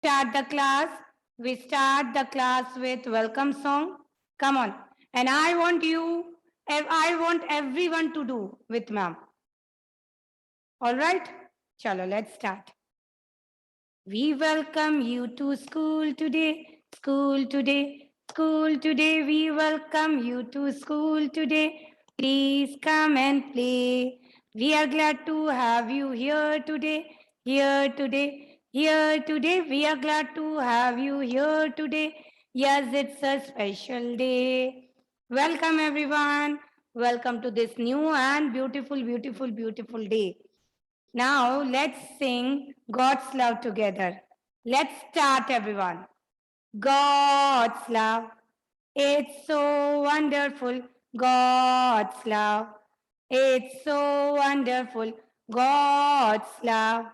start the class. We start the class with welcome song. Come on. And I want everyone to do with ma'am. All right? Chalo, let's start. We welcome you to school today, school today, school today. We welcome you to school today. Please come and play. We are glad to have you here today, here today, here today. We are glad to have you here today. Yes, it's a special day. Welcome, everyone. Welcome to this new and beautiful, beautiful, beautiful day. Now let's sing God's love together. Let's start, everyone. God's love, it's so wonderful. God's love, it's so wonderful. God's love,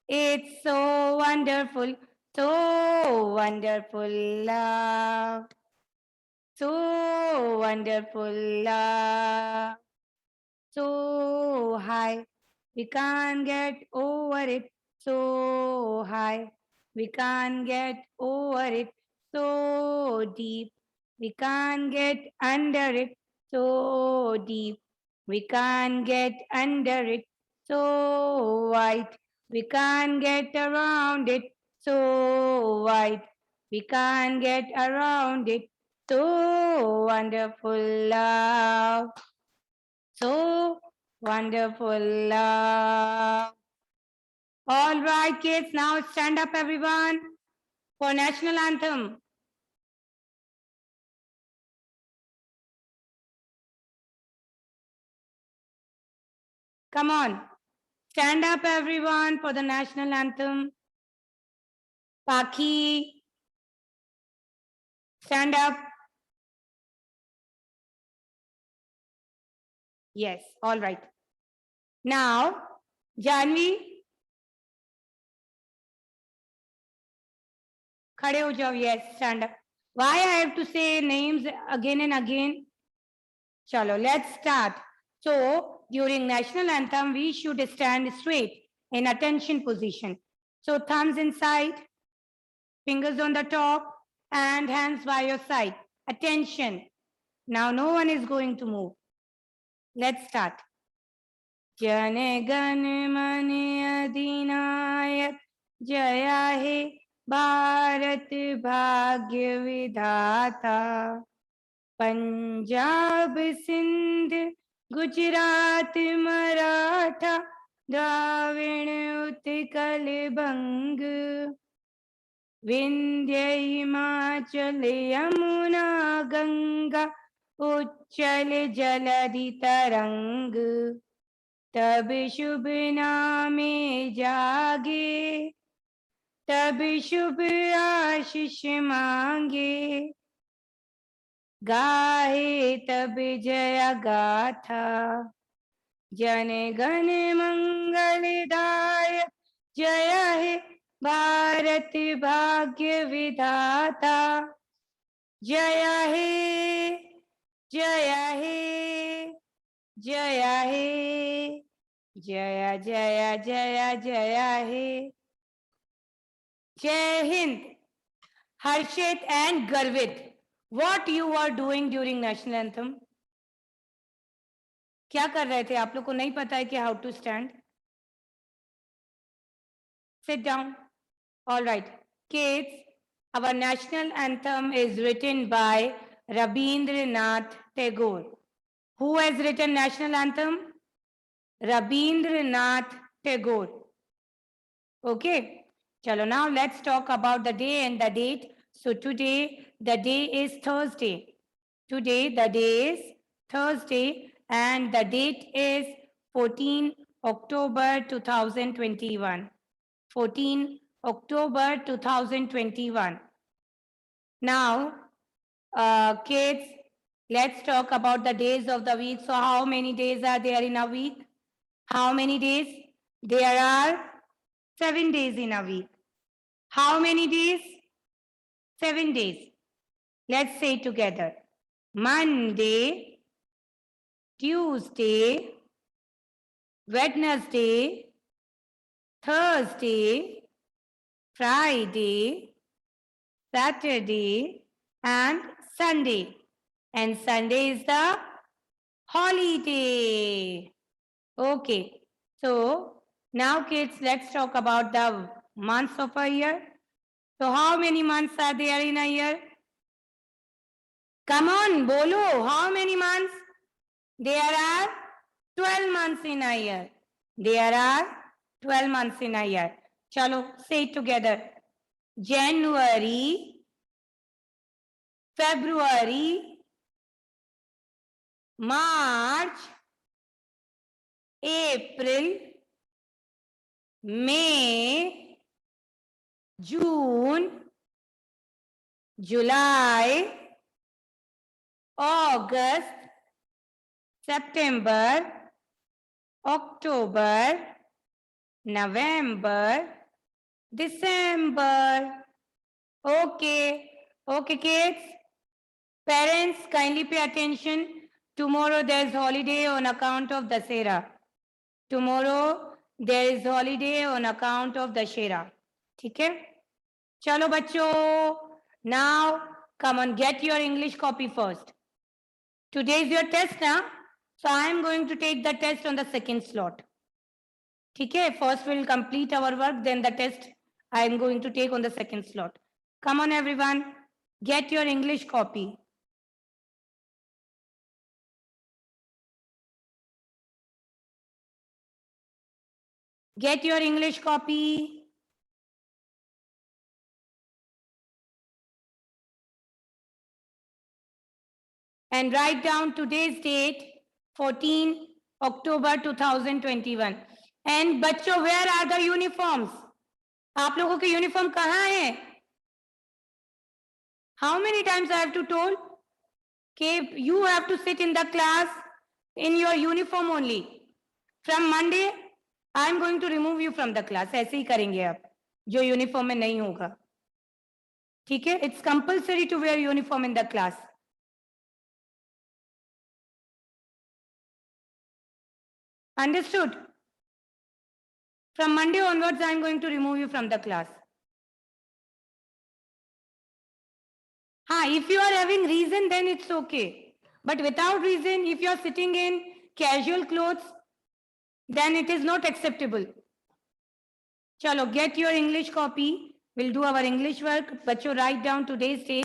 it's so wonderful. So wonderful love. So wonderful love. So high, we can't get over it. So high, we can't get over it. So deep, we can't get under it. So deep, we can't get under it. So wide, we can't get around it. So wide, we can't get around it. So wonderful love. So wonderful love. All right, kids, now stand up, everyone, for national anthem. Come on, stand up, everyone, for the national anthem. Paki, stand up. Yes, all right. Now, Janvi, khade ho jao. Yes, stand up. Why I have to say names again and again? Chalo, let's start. So, during national anthem, we should stand straight in attention position. So, thumbs inside, fingers on the top, and hands by your side. Attention. Now, no one is going to move. Let's start. Jane gan mane adinayak jaya he Bharat bhagya vidhata. Punjab Sindh Gujarat Maratha द्राविण Utkal बंग विंध्य हिमाचल यमुना गंगा उच्चल जलधि तरंग तब शुभ नामे जागे तब शुभ आशीष मांगे गाहे तब जया गाथा जन गण मंगलदाय जय हे भारत भाग्य विधाता जय हे जय हे जय हे जय जय जय जय हे जय हिंद हर्षित एंड गर्वित What you are doing during national anthem? क्या कर रहे थे आप लोग को नहीं पता है कि how to stand? Sit down. All right, kids. Our national anthem is written by Rabindranath Tagore. Who has written national anthem? Rabindranath Tagore. Okay. Chalo, now let's talk about the day and the date. So today the day is Thursday. Today the day is Thursday and the date is 14 October 2021. 14 October 2021. Now, kids, let's talk about the days of the week. So how many days are there in a week? How many days? There are 7 days in a week. How many days? 7 days. Let's say together. Monday, Tuesday, Wednesday, Thursday, Friday, Saturday, and Sunday. And Sunday is the holiday. Okay. So now kids, let's talk about the months of a year. So how many months are there in a year? Come on, bolo. How many months? There are 12 months in a year. There are 12 months in a year. Chalo, say it together. January, February, March, April, May, June, July, August, September, October, November, December. Okay. Okay, kids. Parents, kindly pay attention. Tomorrow there is holiday on account of Dasera. Tomorrow there is holiday on account of Dashera. ठीक है? चलो बच्चों. Now come on, get your English copy first. Today is your test now. So I am going to take the test on the second slot. ठीक है? First we'll complete our work, then the test I am going to take on the second slot. Come on everyone, get your English copy. Get your English copy. And write down today's date, 14 October 2021. And बच्चों, where are the uniforms? आप लोगों के uniform कहाँ है? How many times I have to told? Okay, you have to sit in the class in your uniform only. From Monday, I am going to remove you from the class. ऐसे ही करेंगे आप, जो uniform में नहीं होगा. ठीक है? It's compulsory to wear uniform in the class. Understood? From Monday onwards, I am going to remove you from the class. If you are having reason, then it's okay. But without reason, if you are sitting in casual clothes, then it is not acceptable. Chalo, get your English copy. We'll do our English work. Bacho, write down today's date,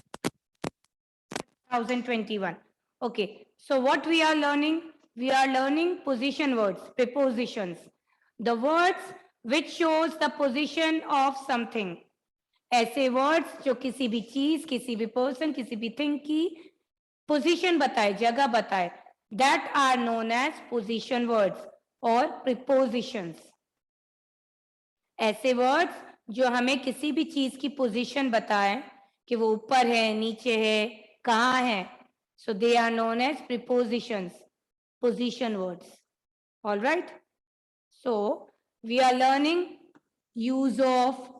2021. Okay. So what we are learning? We are learning position words, prepositions. The words which shows the position of something. ऐसे words जो किसी भी चीज, किसी भी person, किसी भी thing की पोजीशन बताए, जगह बताए, that are known as position words और प्रीपोजिशंस. ऐसे वर्ड्स जो हमें किसी भी चीज की पोजीशन बताए कि वो ऊपर है, नीचे है, कहाँ है. So they are known as prepositions, position words. All right. So we are learning use of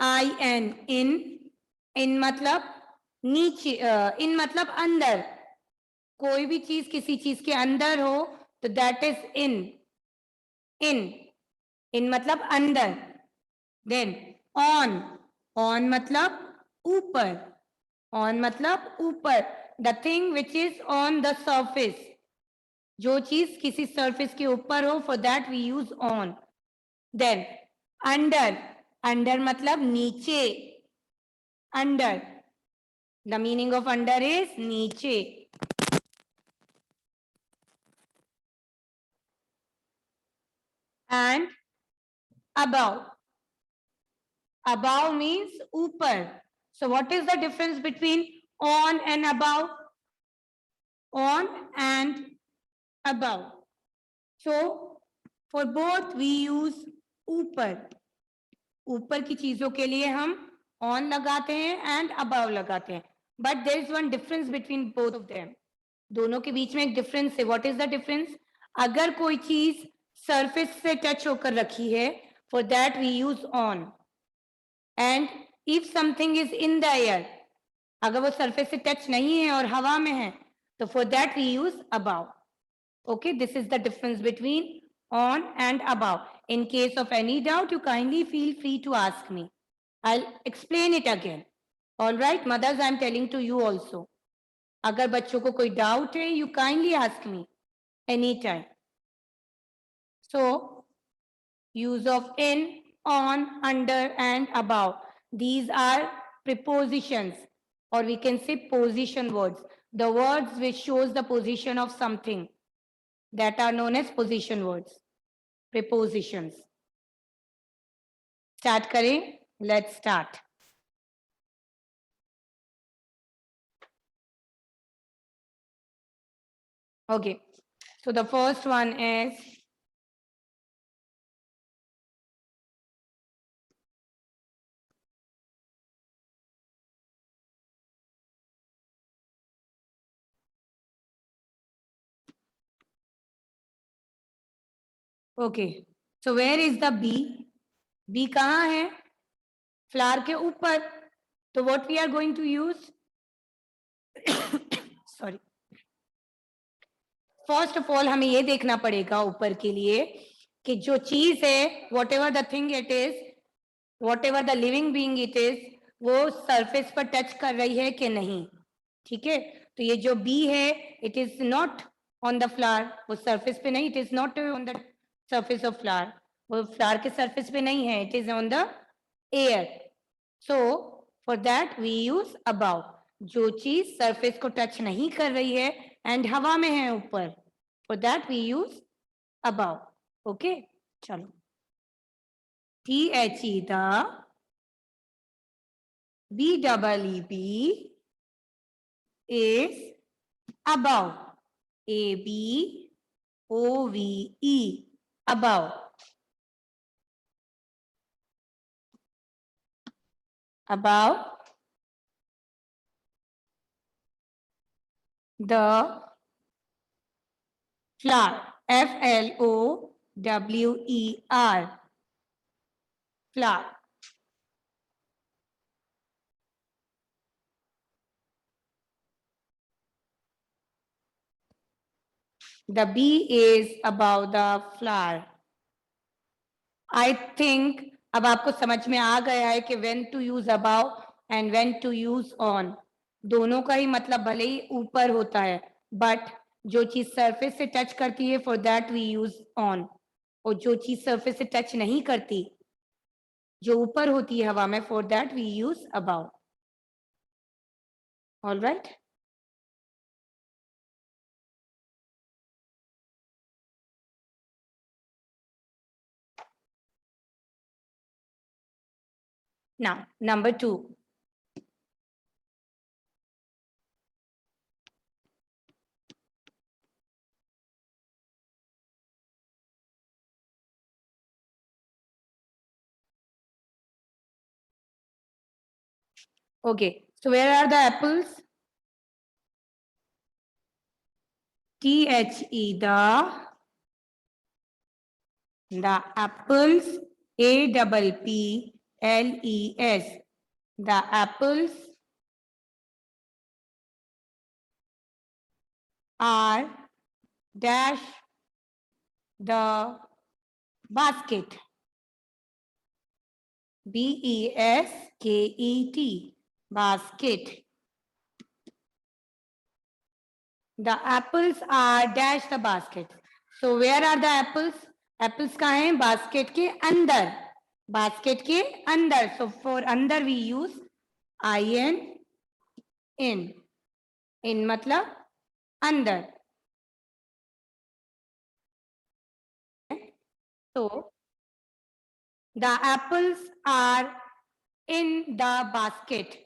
in मतलब नीचे, in मतलब अंदर. कोई भी चीज किसी चीज के अंदर हो तो दैट इज in मतलब अंदर. देन on मतलब ऊपर. on मतलब ऊपर. The thing which is on the surface, जो चीज किसी सर्फेस के ऊपर हो, for that we use on. Then under मतलब नीचे. Under, the meaning of under is नीचे. एंड above means ऊपर. So what is the difference between on and above? On and above. So for both we use ऊपर. ऊपर की चीजों के लिए हम on लगाते हैं and above लगाते हैं. But there is one difference between both of them. दोनों के बीच में एक difference है. What is the difference? अगर कोई चीज surface से touch होकर रखी है, for that we use on. And if something is in the air, अगर वो surface से touch नहीं है और हवा में है, तो for that we use above. Okay, this is the difference between on and above. In case of any doubt, you kindly feel free to ask me. I'll explain it again. All right, mothers, I'm telling to you also. अगर बच्चों को कोई doubt है, you kindly ask me anytime. So, use of in, on, under, and above. These are prepositions, or we can say position words. The words which shows the position of something, that are known as position words, prepositions. Start करें? Let's start. Okay, so the first one is okay. So where is the B? B कहाँ है? Flower के ऊपर. तो what we are going to use? Sorry. First of all हमें ये देखना पड़ेगा ऊपर के लिए कि जो चीज है what ever the thing it is, what ever the living being it is, वो सरफेस पर टच कर रही है कि नहीं. ठीक है, तो ये जो बी है it is not on the flower, वो सरफेस पे नहीं, it is not on the surface of flower, वो फ्लावर के सरफेस पे नहीं है, it is on the air. So for that we use above. जो चीज सरफेस को टच नहीं कर रही है एंड हवा में है ऊपर, for that we use above. Okay, चलो. THE the, BEEB is above. ABOVE, above. Above the flower. FLOWER, flower. The B is above the flower. I think अब आपको समझ में आ गया है कि when to use above and when to use on. दोनों का ही मतलब भले ही ऊपर होता है, बट जो चीज सरफेस से टच करती है for that we use on, और जो चीज सरफेस से टच नहीं करती, जो ऊपर होती है हवा में, for that we use above. All right. Now, number 2. Okay, so where are the apples? THE, the apples. APPLES, the apples are dash the basket. BESKET, basket. The apples are dash the basket. So where are the apples? Apples कहाँ हैं? Basket के अंदर. Basket के अंदर. So for अंदर we use IN. In मतलब अंदर. So the apples are in the basket.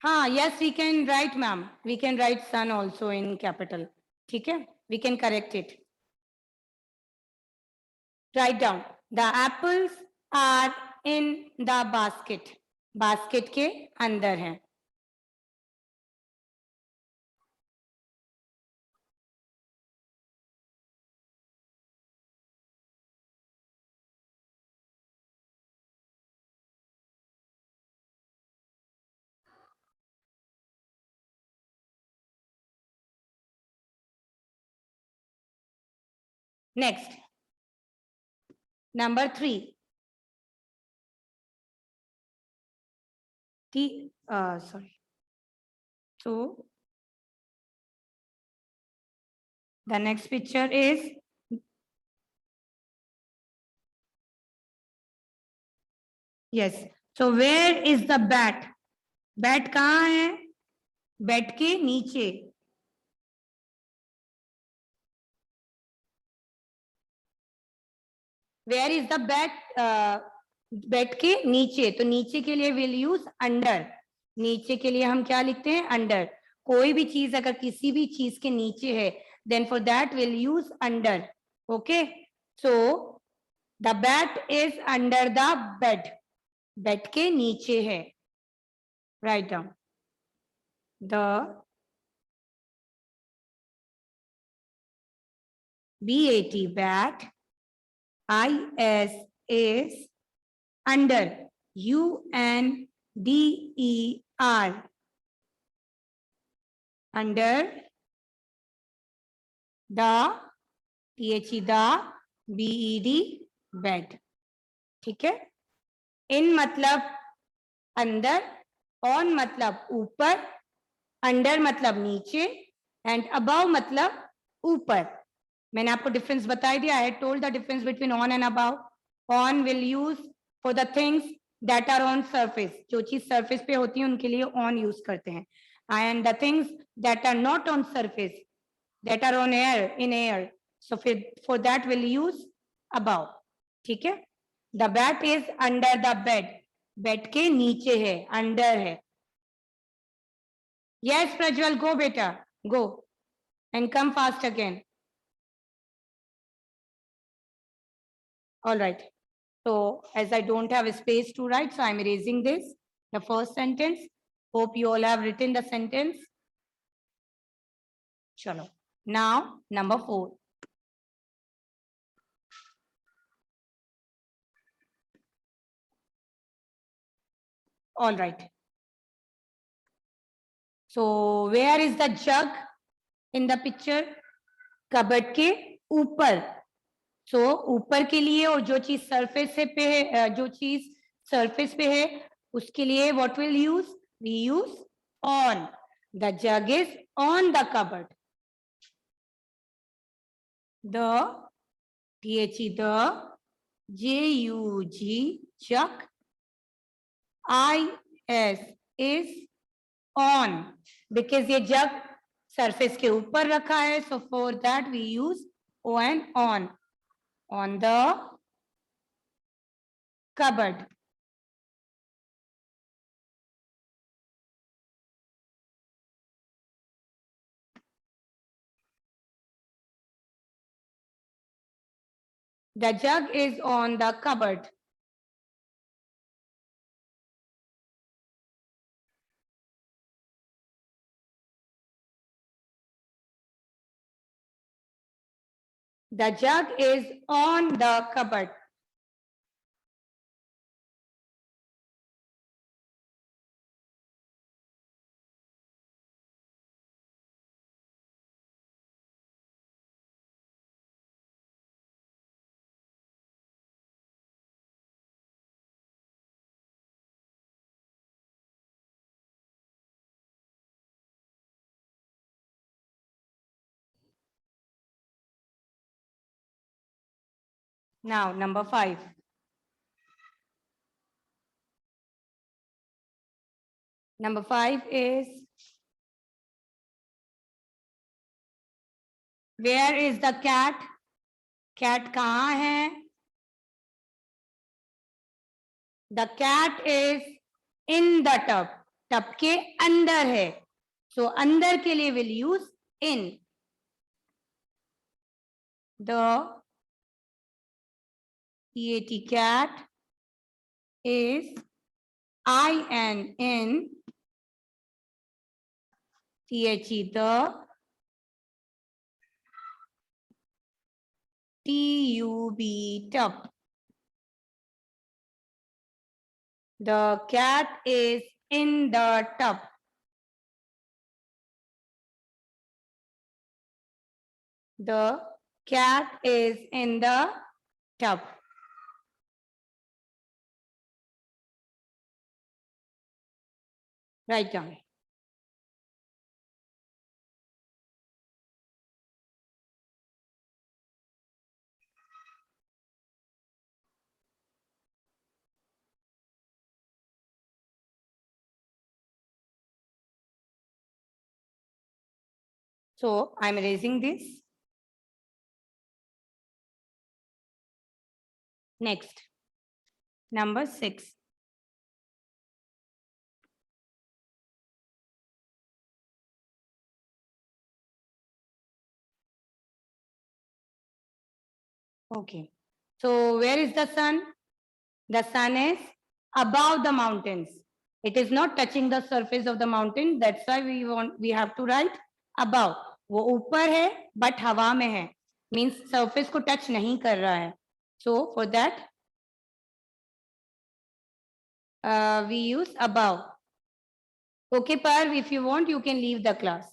हाँ, yes, we can write, ma'am. We can write sun also in capital. ठीक है? We can correct it. Write down. The apples are in the basket. Basket के अंदर हैं. Next, number 3. Sorry. So the next picture is yes. So where is the bat? Bat कहाँ है? Bat के नीचे. Where is the bat? Bat के नीचे. तो नीचे के लिए we'll use under. नीचे के लिए हम क्या लिखते हैं? Under. कोई भी चीज अगर किसी भी चीज के नीचे है, then for that we'll use under. Okay. So the bat is under the bed. Bed के नीचे है. Write down. The BAT bat IS is under UNDER under the the BED bed. ठीक है. इन मतलब अंदर, ऑन मतलब ऊपर, अंडर मतलब नीचे एंड अबव मतलब ऊपर. मैंने आपको डिफरेंस बता दिया. I had told the difference between on and above. On will use for the things that are on surface. जो चीज सरफेस पे होती है उनके लिए ऑन यूज करते हैं. And the things that are not on surface, that are on air, in air, so for that will use above. ठीक है. The bat is under the bed. Bed के नीचे है, अंडर है. यस प्रज्वल, गो बेटा, go and come fast again. All right. So as I don't have a space to write, so I'm erasing this. The first sentence. Hope you all have written the sentence. Chalo. Now number 4. All right. So where is the jug in the picture? Cupboard के ऊपर. So ऊपर के लिए और जो चीज surface पे है, जो चीज सरफेस पे है उसके लिए what will use? We use on. The jug is on the cupboard. The the JUG jug is on because ये जग सरफेस के ऊपर रखा है. So for that we use on the cupboard. The jug is on the cupboard. The jug is on the cupboard. Now number 5. Number 5 is where is the cat? Cat कहाँ है? The cat is in the tub. Tub के अंदर है. So अंदर के लिए will use in. The cat is INN the TUB tub. The cat is in the tub. The Cat is in the tub. Write down. So I'm erasing this. Next, number 6. Okay. So where is the sun? The sun is above the mountains. It is not touching the surface of the mountain. That's why we have to write above. वो ऊपर है but हवा में है. Means surface को touch नहीं कर रहा है. So for that we use above. Okay, Parv, if you want, you can leave the class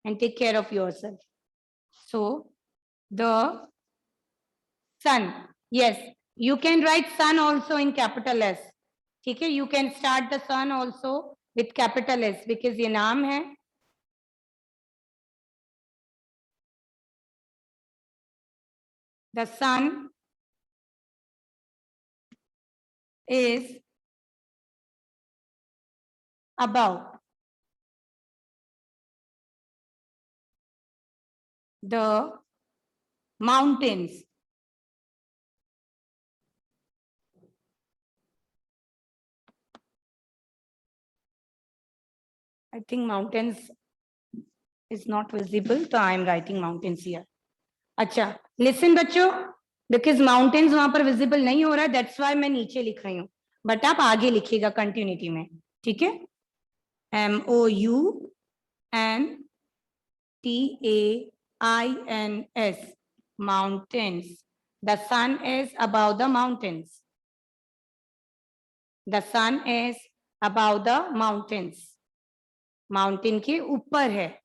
and take care of yourself. So the sun. Yes, you can write sun also in capital S. ठीक है, you can start the sun also with capital S because ये नाम है. The sun is above the mountains. I think mountains is not visible, so I am writing mountains here. अच्छा, listen बच्चों, because mountains वहां पर visible नहीं हो रहा है, that's why मैं नीचे लिख रही हूँ. But आप आगे लिखिएगा continuity में, ठीक है? MOUNTAINS, mountains. The sun is above the mountains. The sun is above the mountains. Mountain के ऊपर है.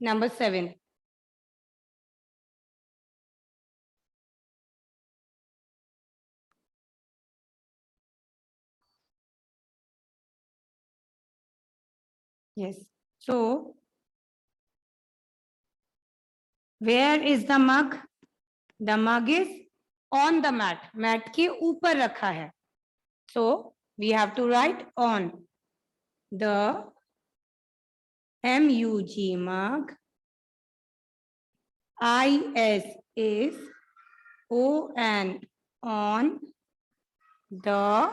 Number 7. Yes. So, where is the mug? The mug is on the mat. Mat के ऊपर रखा है. So, we have to write on. The MUG mug. IS is on the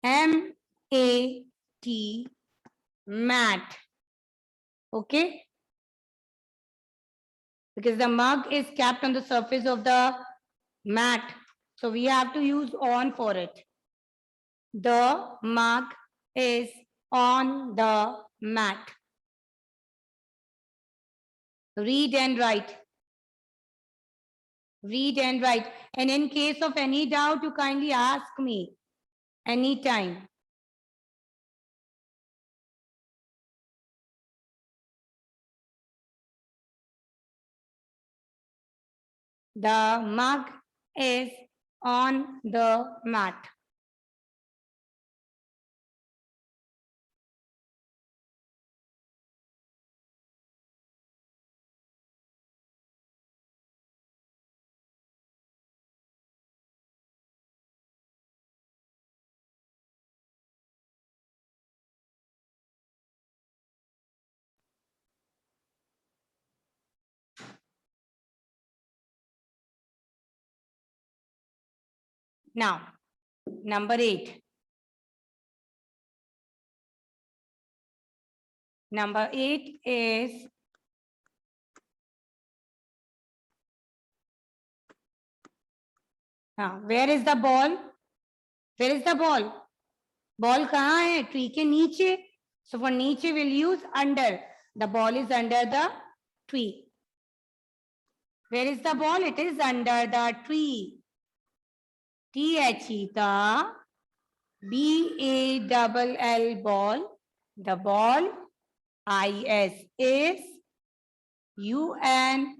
MAT mat. Okay? Because the mug is kept on the surface of the mat. So we have to use on for it. The mug is on the mat. Read and write. Read and write. And in case of any doubt, you kindly ask me anytime. The mug is on the mat. Now, Number 8. Number 8 is where is the ball? Where is the ball? Ball कहाँ है? Tree के नीचे. So for नीचे we'll use under. The ball is under the tree. Where is the ball? It is under the tree. T-H-E-ta. B-A-double-L ball. The ball. I-S is U-N-D-E-R.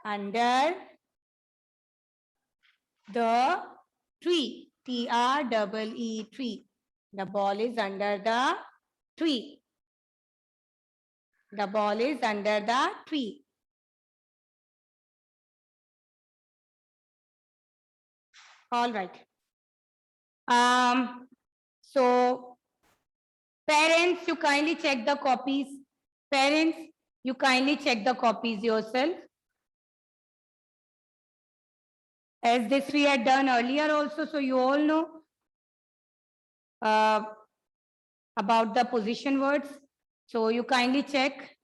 Under the tree. T-R-E-E tree. The ball is under the tree. The ball is under the tree. All right. So parents, you kindly check the copies. Parents, you kindly check the copies yourself. As this we had done earlier also, so you all know about the position words. So you kindly check.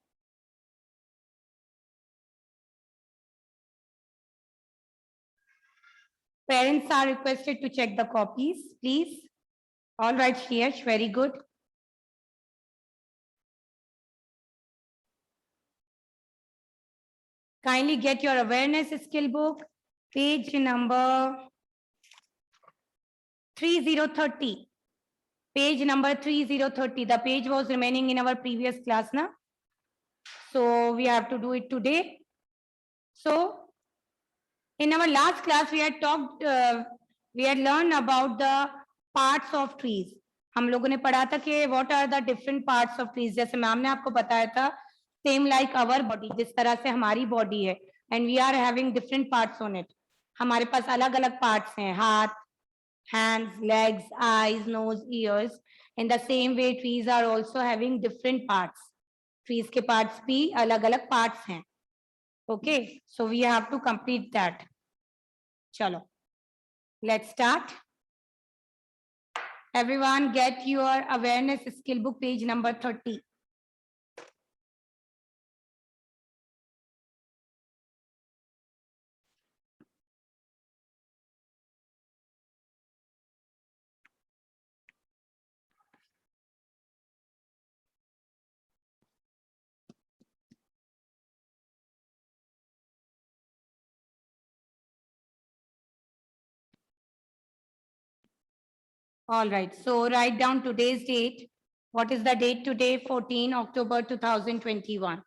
Parents are requested to check the copies, please. All right, Shreyash, very good. Kindly get your awareness skill book, page number 3030. Page number 3030. The page was remaining in our previous class now. So we have to do it today. So in our last class, we had talked, we had learned about the parts of trees. हम लोगों ने पढ़ा था कि what are the different parts of trees. जैसे ma'am ने आपको बताया था, same like our body, जिस तरह से हमारी body है, and we are having different parts on it. हमारे पास अलग-अलग parts हैं, हाथ, hands, legs, eyes, nose, ears. In the same way, trees are also having different parts. Trees के parts भी अलग-अलग parts हैं. Okay, so we have to complete that. Chalo, let's start. Everyone get your awareness skill book, page number 30. All right, so write down today's date. What is the date today? 14 October 2021.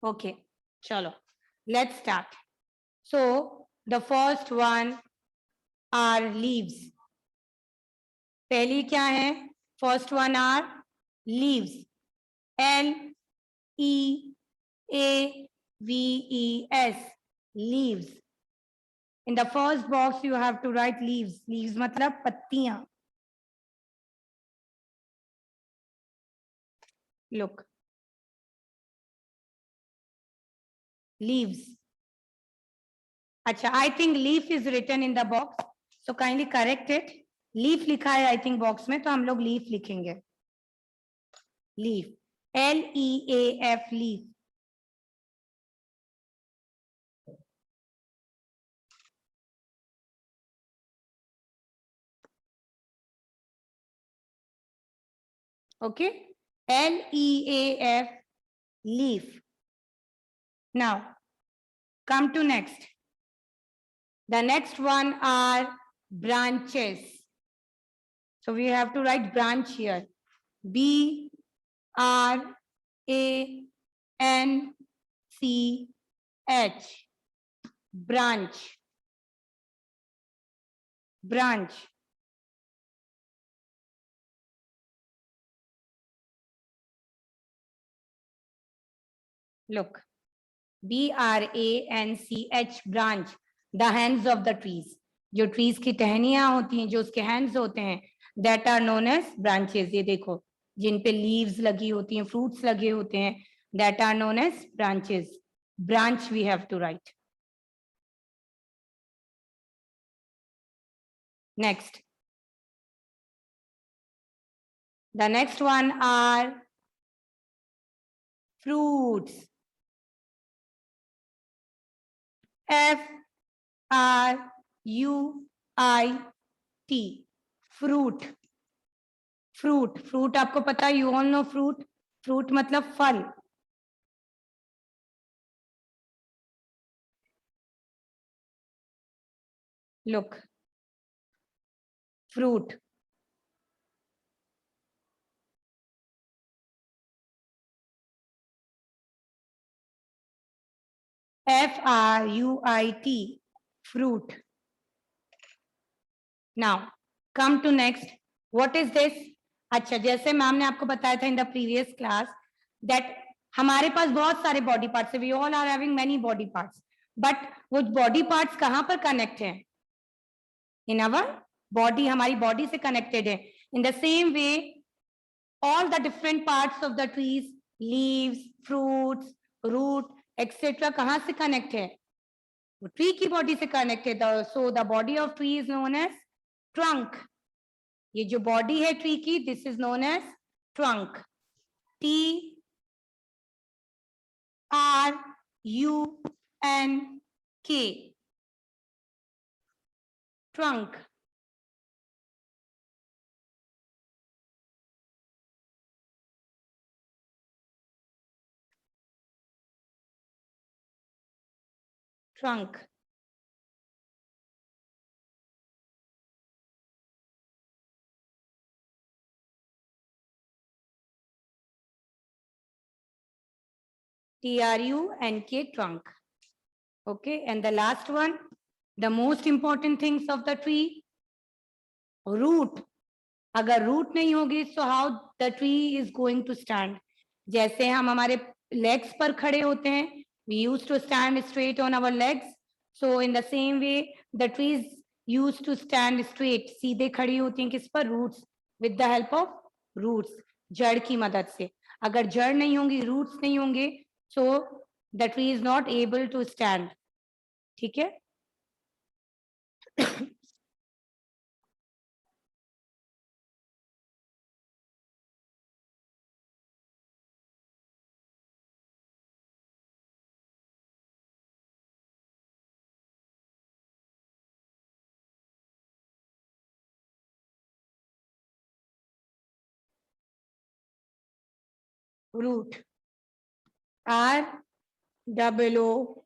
Okay, chalo, let's start. So the first one are leaves. पहली क्या है? First one are leaves. L-E-A-V-E-S. Leaves. In the first box, you have to write leaves. Leaves मतलब पत्तियां. Look. Leaves. अच्छा, I think leaf is written in the box. So kindly correct it. Leaf लिखा है I think box में, तो हम लोग leaf लिखेंगे. Leaf. L-E-A-F, leaf. Okay. L-E-A-F, leaf. Now, come to next. The next one are branches. So we have to write branch here. B-R-A-N-C-H. Branch. Branch. Look. B-R-A-N-C-H, branch. The hands of the trees. जो trees की टहनियां होती हैं, जो उसके hands होते हैं, that are known as branches. ये देखो, जिन पे लीव्स लगी होती हैं, फ्रूट्स लगे होते हैं, that are known as branches. Branch we have to write. Next, the next one are fruits. Fruit, fruit, fruit, fruit आपको पता है, you all know fruit, fruit मतलब फल। look, fruit, Fruit, fruit. Now come to next, what is this? अच्छा, जैसे ma'am ने आपको बताया था in the previous class that हमारे पास बहुत सारे बॉडी पार्ट्स है, we all are having many body parts, but वो बॉडी पार्ट्स कहाँ पर कनेक्ट हैं? इन आवर बॉडी, हमारी बॉडी से कनेक्टेड है। In the same way all the different parts of the trees, leaves, fruits, root, etc. कहाँ से connect है? वो ट्री की बॉडी से कनेक्टेड है। So the body of tree is known as trunk. ये जो बॉडी है ट्री की, this is known as trunk. Trunk, trunk. Trunk. Trunk, trunk. Okay, and the last one, the most important things of the tree, root. अगर root नहीं होगी, so how the tree is going to stand? जैसे हम हमारे legs पर खड़े होते हैं, we use to stand straight on our legs, so in the same way the trees use to stand straight, सीधे खड़ी होती हैं किस पर? Roots, with the help of roots, जड़ की मदद से। अगर जड़ नहीं होंगी, रूट्स नहीं होंगे, so the tree is not able to stand. ठीक है? root, ROOT,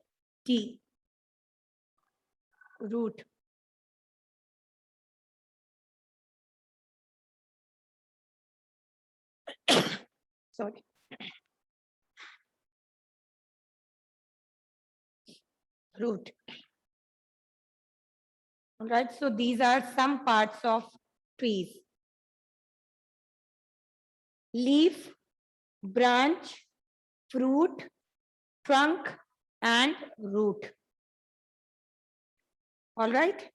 root. Sorry. Root. All right, so these are some parts of trees. Leaf, branch, fruit, trunk, and root. All right.